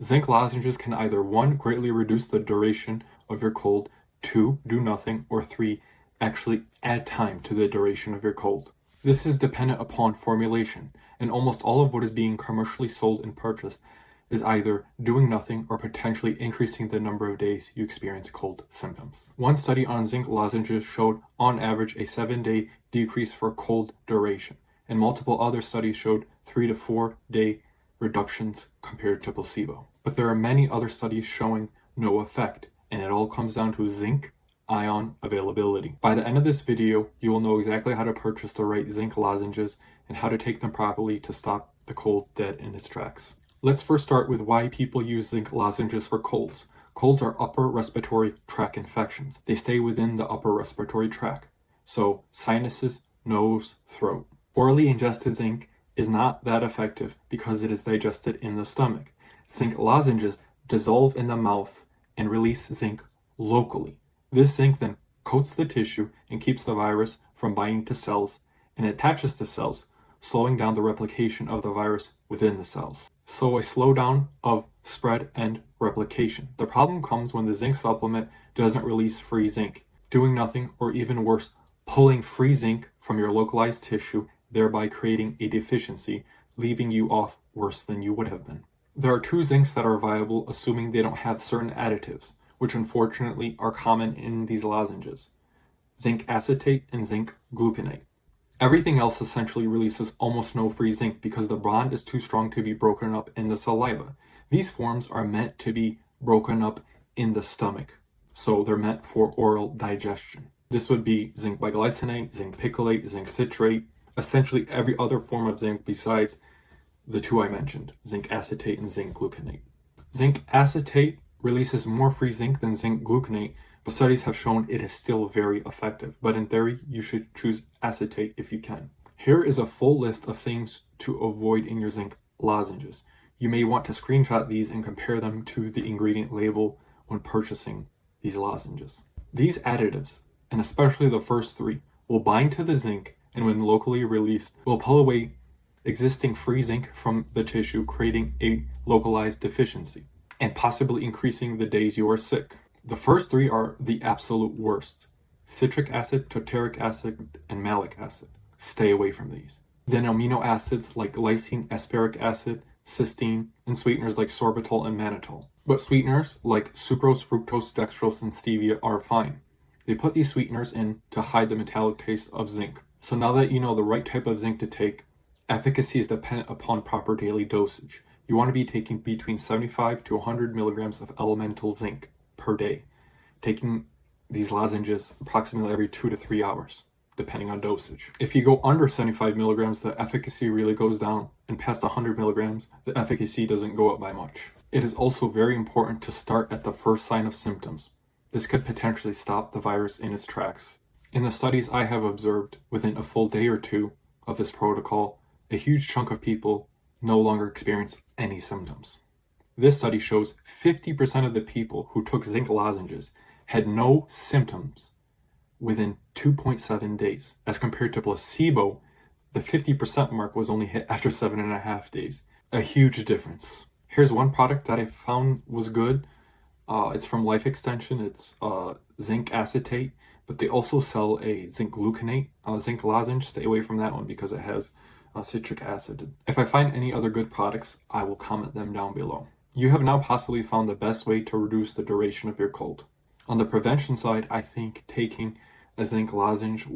Zinc lozenges can either 1. Greatly reduce the duration of your cold, 2. Do nothing, or 3. Actually add time to the duration of your cold. This is dependent upon formulation, and almost all of what is being commercially sold and purchased is either doing nothing or potentially increasing the number of days you experience cold symptoms. One study on zinc lozenges showed on average a 7-day decrease for cold duration, and multiple other studies showed 3 to 4 day reductions compared to placebo. But there are many other studies showing no effect, and it all comes down to zinc ion availability. By the end of this video, you will know exactly how to purchase the right zinc lozenges and how to take them properly to stop the cold dead in its tracks. Let's first start with why people use zinc lozenges for colds. Colds are upper respiratory tract infections. They stay within the upper respiratory tract, so sinuses, nose, throat. Orally ingested zinc is not that effective because it is digested in the stomach. Zinc lozenges dissolve in the mouth and release zinc locally. This zinc then coats the tissue and keeps the virus from binding to cells and attaches to cells, slowing down the replication of the virus within the cells. So a slowdown of spread and replication. The problem comes when the zinc supplement doesn't release free zinc, doing nothing, or even worse, pulling free zinc from your localized tissue, thereby creating a deficiency, leaving you off worse than you would have been. There are 2 zincs that are viable, assuming they don't have certain additives, which unfortunately are common in these lozenges: zinc acetate and zinc gluconate. Everything else essentially releases almost no free zinc because the bond is too strong to be broken up in the saliva. These forms are meant to be broken up in the stomach, so they're meant for oral digestion. This would be zinc biglycinate, zinc picolate, zinc citrate, essentially every other form of zinc besides the 2 I mentioned, zinc acetate and zinc gluconate. Zinc acetate releases more free zinc than zinc gluconate, but studies have shown it is still very effective. But in theory, you should choose acetate if you can. Here is a full list of things to avoid in your zinc lozenges. You may want to screenshot these and compare them to the ingredient label when purchasing these lozenges. These additives, and especially the first 3, will bind to the zinc and when locally released, will pull away existing free zinc from the tissue, creating a localized deficiency and possibly increasing the days you are sick. The first 3 are the absolute worst: citric acid, tartaric acid, and malic acid. Stay away from these. Then amino acids like lysine, aspartic acid, cysteine, and sweeteners like sorbitol and mannitol. But sweeteners like sucrose, fructose, dextrose, and stevia are fine. They put these sweeteners in to hide the metallic taste of zinc. So now that you know the right type of zinc to take, efficacy is dependent upon proper daily dosage. You want to be taking between 75 to 100 milligrams of elemental zinc per day, taking these lozenges approximately every 2 to 3 hours, depending on dosage. If you go under 75 milligrams, the efficacy really goes down, and past 100 milligrams, the efficacy doesn't go up by much. It is also very important to start at the first sign of symptoms. This could potentially stop the virus in its tracks. In the studies I have observed, within a full day or 2 of this protocol, a huge chunk of people no longer experience any symptoms. This study shows 50% of the people who took zinc lozenges had no symptoms within 2.7 days. As compared to placebo, the 50% mark was only hit after 7.5 days. A huge difference. Here's one product that I found was good. It's from Life Extension. It's zinc acetate, but they also sell a zinc gluconate zinc lozenge. Stay away from that one because it has citric acid. If I find any other good products, I will comment them down below. You have now possibly found the best way to reduce the duration of your cold. On the prevention side, I think taking a zinc lozenge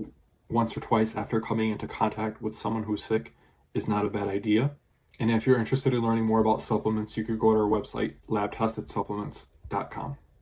once or twice after coming into contact with someone who's sick is not a bad idea. And if you're interested in learning more about supplements, you could go to our website, labtestedsupplements.com.